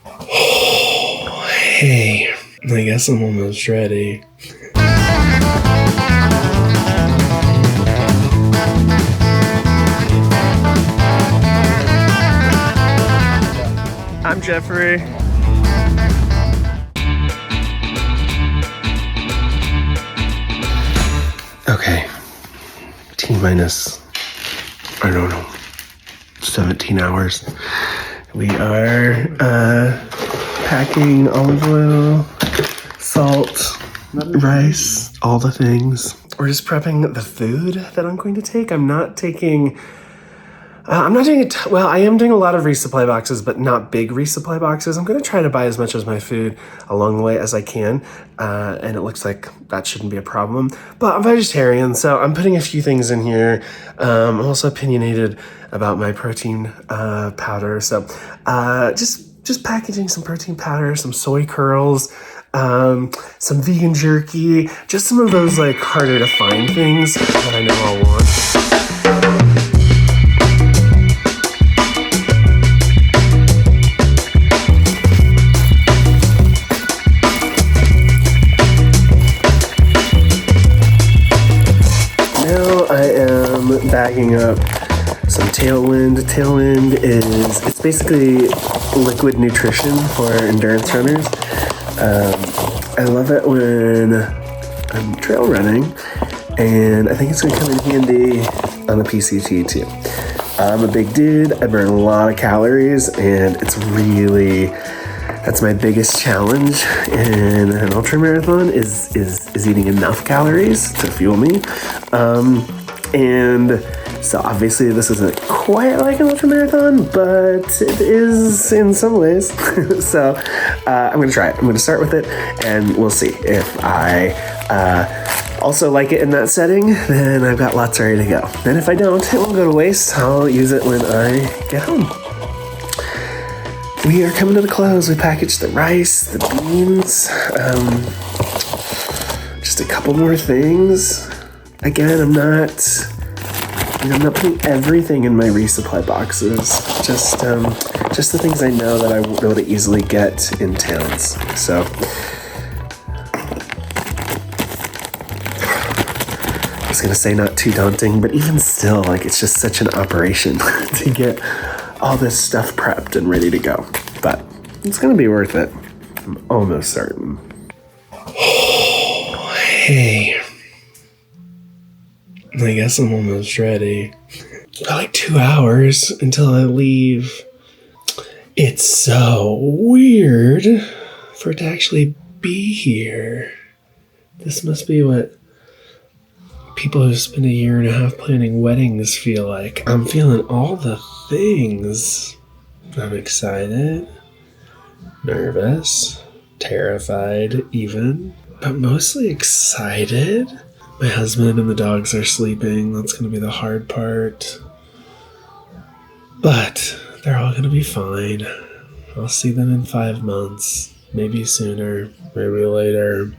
Hey, I guess I'm almost ready. I'm Jeffrey. Okay, T-minus, I don't know, 17 hours. We are packing olive oil, salt, rice, all the things. We're just prepping the food that I'm going to take. I'm not doing well, I am doing a lot of resupply boxes, but not big resupply boxes. I'm going to try to buy as much of my food along the way as I can, and it looks like that shouldn't be a problem. But I'm vegetarian, so I'm putting a few things in here. I'm also opinionated about my protein powder, so just packaging some protein powder, some soy curls, some vegan jerky, just some of those like harder to find things that I know I'll want. Bagging up some Tailwind. Tailwind it's basically liquid nutrition for endurance runners. I love it when I'm trail running, and I think it's going to come in handy on the PCT too. I'm a big dude. I burn a lot of calories, and that's my biggest challenge in an ultra marathon is eating enough calories to fuel me. And so obviously this isn't quite like an ultramarathon, but it is in some ways. So I'm going to try it. I'm going to start with it, and we'll see. If I also like it in that setting, then I've got lots ready to go. And if I don't, it won't go to waste. I'll use it when I get home. We are coming to the close. We packaged the rice, the beans, just a couple more things. Again, I'm not putting everything in my resupply boxes. Just the things I know that I won't be able to easily get in towns. So I was gonna say not too daunting, but even still, like it's just such an operation to get all this stuff prepped and ready to go. But it's gonna be worth it. I'm almost certain. Hey. I guess I'm almost ready. Got like 2 hours until I leave. It's so weird for it to actually be here. This must be what people who spend a year and a half planning weddings feel like. I'm feeling all the things. I'm excited, nervous, terrified even, but mostly excited. My husband and the dogs are sleeping. That's going to be the hard part. But they're all going to be fine. I'll see them in 5 months. Maybe sooner, maybe later.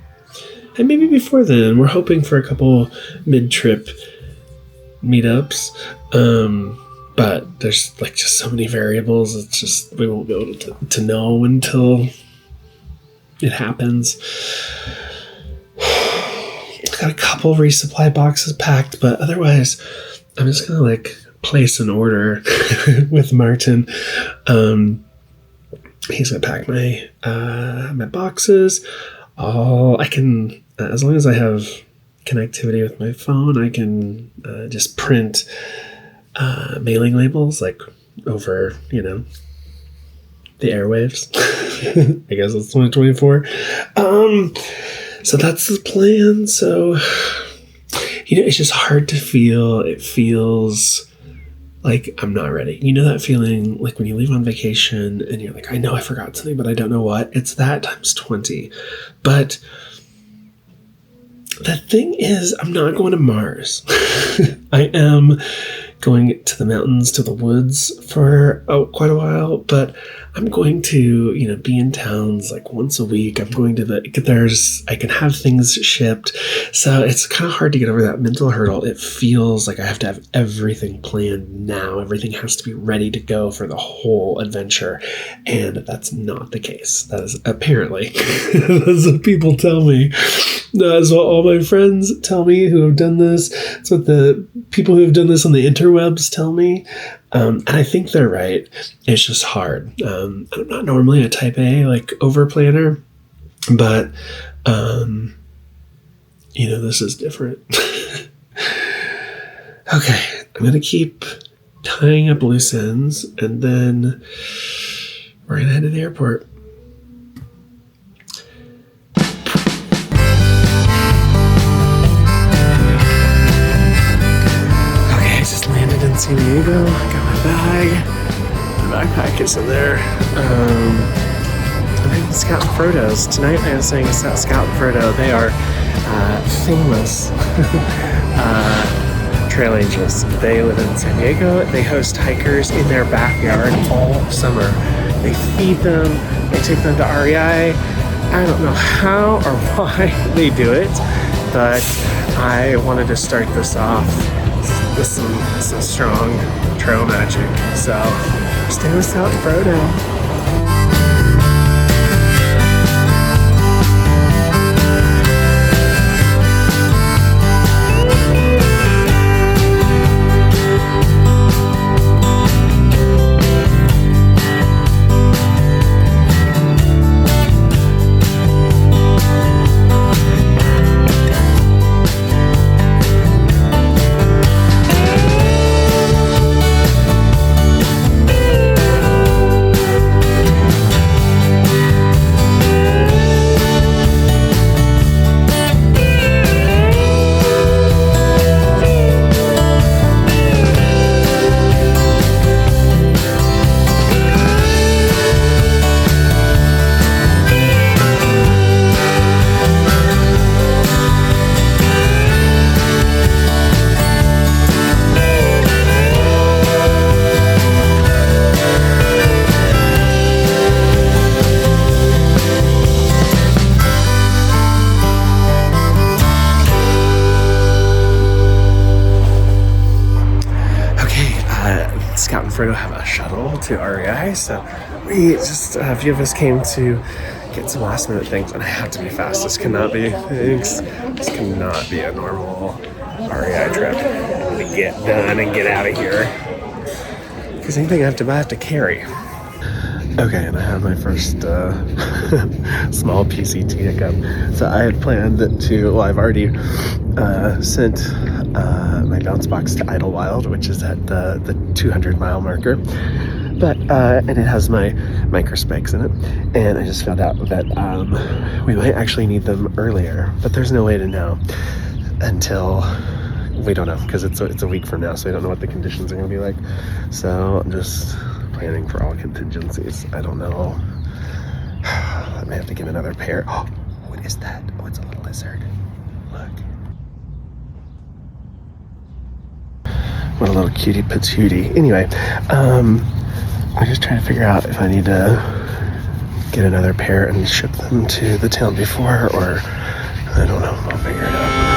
And maybe before then. We're hoping for a couple mid-trip meetups. But there's like just so many variables. It's just we won't be able to know until it happens. Got a couple resupply boxes packed, but otherwise I'm just gonna like place an order with Martin. He's gonna pack my my boxes. I can as long as I have connectivity with my phone, I can just print mailing labels like over the airwaves. I guess it's 2024. So that's the plan. So, it's just hard to feel. It feels like I'm not ready. You know that feeling like when you leave on vacation and you're like, I know I forgot something, but I don't know what. It's that times 20. But the thing is, I'm not going to Mars. I am going to the mountains, to the woods for quite a while, but I'm going to, be in towns like once a week. I'm going to I can have things shipped. So it's kind of hard to get over that mental hurdle. It feels like I have to have everything planned now. Everything has to be ready to go for the whole adventure. And that's not the case. That is apparently, that's what people tell me. That's what all my friends tell me who have done this. It's what the people who have done this on the interwebs tell me. And I think they're right. It's just hard. I'm not normally a type A, over planner, but, this is different. Okay. I'm going to keep tying up loose ends, and then we're going to head to the airport. San Diego, got my bag. My backpack is in there. I'm Scout and Frodo's. Tonight I was saying Scout and Frodo. They are famous trail angels. They live in San Diego. They host hikers in their backyard all summer. They feed them. They take them to REI. I don't know how or why they do it, but I wanted to start this off with some strong trail magic. So stay with Scout and Frodo. Scout and Frodo have a shuttle to REI, so we just a few of us came to get some last minute things, and I have to be fast. This cannot be a normal REI trip. I need to get done and get out of here, because anything I have to carry. Okay, and I have my first small PCT hiccup. So I had planned I've already sent my bounce box to Idlewild, which is at the 200-mile marker. But and it has my microspikes in it. And I just found out that we might actually need them earlier, but there's no way to know until we don't know, because it's a week from now, so we don't know what the conditions are going to be like. So I'm just planning for all contingencies. I don't know. I may have to get another pair. Oh, what is that? Oh, it's a little lizard. Look. What a little cutie patootie. Anyway, I'm just trying to figure out if I need to get another pair and ship them to the town before, or I don't know. I'll figure it out.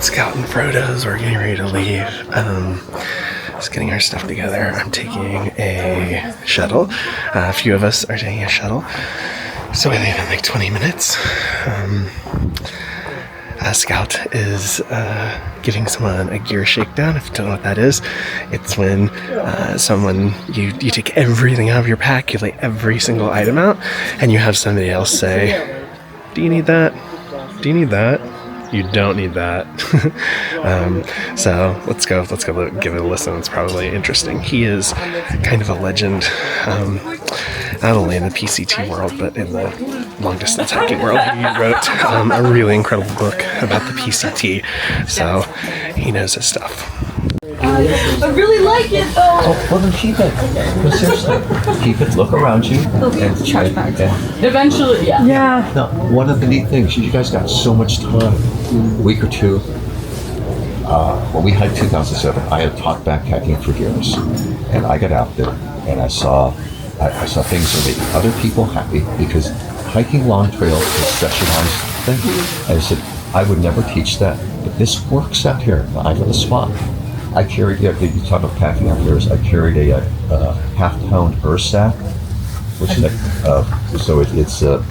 Scout and Frodo's. We're getting ready to leave. Just getting our stuff together. I'm taking a shuttle. A few of us are taking a shuttle. So we leave in like 20 minutes. Scout is giving someone a gear shakedown. If you don't know what that is, it's when you take everything out of your pack, you lay every single item out, and you have somebody else say, "Do you need that? Do you need that? You don't need that. So let's go give it a listen. It's probably interesting. He is kind of a legend, not only in the PCT world, but in the long distance hiking world. He wrote a really incredible book about the PCT, so he knows his stuff. I really like it though. Oh, well then keep it. No, seriously. Keep it, look around you. And trash bags. Eventually, yeah. Yeah. Now, one of the neat things, you guys got so much time, a week or two. When we hiked 2007, I had taught backpacking for years. And I got out there and I saw things that made other people happy, because hiking long trails is a specialized thing. And I said, I would never teach that, but this works out here. I got a spot. I carried, you talk about packing outdoors, I carried a half-pound Ursack, which is it's a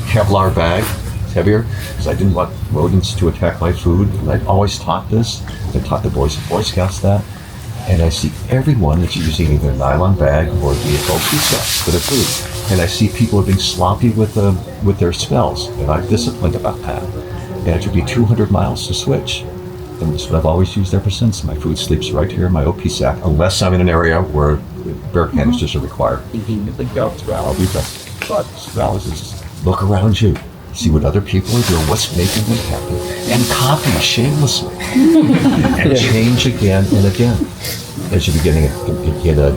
Kevlar bag. It's heavier, because I didn't want rodents to attack my food. And I always taught this. I taught the Boy Scouts that. And I see everyone that's using either a nylon bag or vehicle pizza for their food. And I see people are being sloppy with their smells, and I'm disciplined about that. And it took me 200 miles to switch. And that's what I've always used ever since. My food sleeps right here in my OP sack, unless I'm in an area where bear canisters are required. I'll be best. But just look around you. See what other people are doing, what's making them happy, and copy shamelessly. And change again and again. As you're beginning in a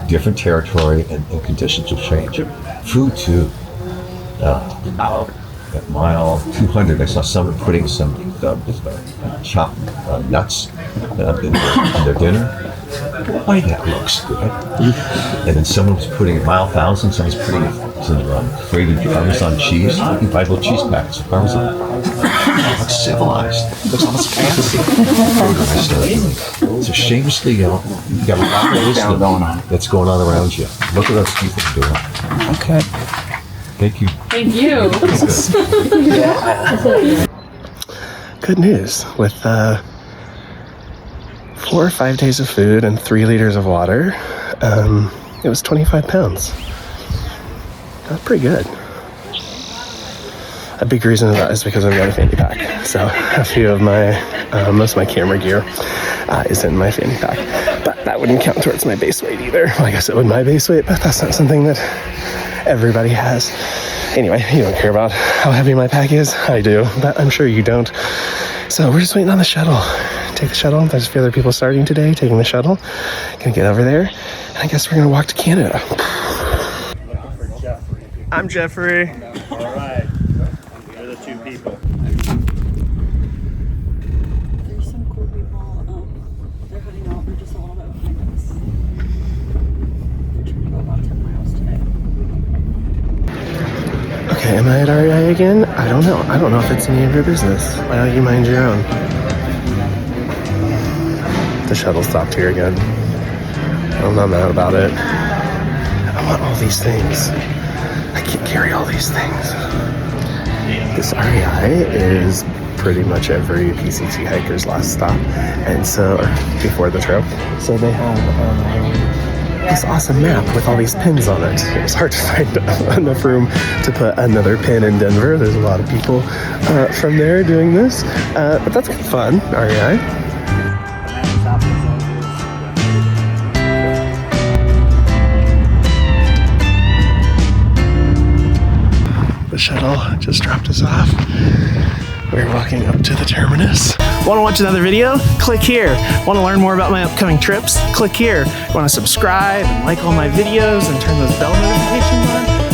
different territory and conditions will change. Food too. At mile 200, I saw someone putting some chopped nuts in their dinner. Why, that looks good. And then someone was putting, at mile 1000, someone was putting some grated Parmesan cheese. You can buy little cheese packets of Parmesan. It looks civilized. It looks almost fancy. So shamelessly, you got a lot of wisdom that's going on around you. Look at those people doing. Okay. Thank you. Thank you. Good news. With 4 or 5 days of food and 3 liters of water, it was 25 pounds. That's pretty good. A big reason of that is because I've got a fanny pack. So a few of most of my camera gear is in my fanny pack. But that wouldn't count towards my base weight either. Well, I guess it would my base weight, but that's not something that everybody has. Anyway, you don't care about how heavy my pack is. I do, but I'm sure you don't. So we're just waiting on the shuttle. Take the shuttle. There's a few other people starting today, taking the shuttle. Gonna get over there, and I guess we're gonna walk to Canada. I'm Jeffrey. All right. You're the 2 people. There's some cool people. They're heading out. They're just a little bit behind us. They're trying to go about 10 miles today. Okay, am I at REI again? I don't know. I don't know if it's any of your business. Why don't you mind your own? The shuttle stopped here again. I'm not mad about it. I want all these things. I can't carry all these things. This REI is pretty much every PCT hiker's last stop, and so before the trip. So they have this awesome map with all these pins on it. It was hard to find enough room to put another pin in Denver. There's a lot of people from there doing this, but that's kind of fun. REI. The shuttle just dropped us off. We're walking up to the terminus. Want to watch another video? Click here. Want to learn more about my upcoming trips? Click here. Want to subscribe and like all my videos and turn those bell notifications on?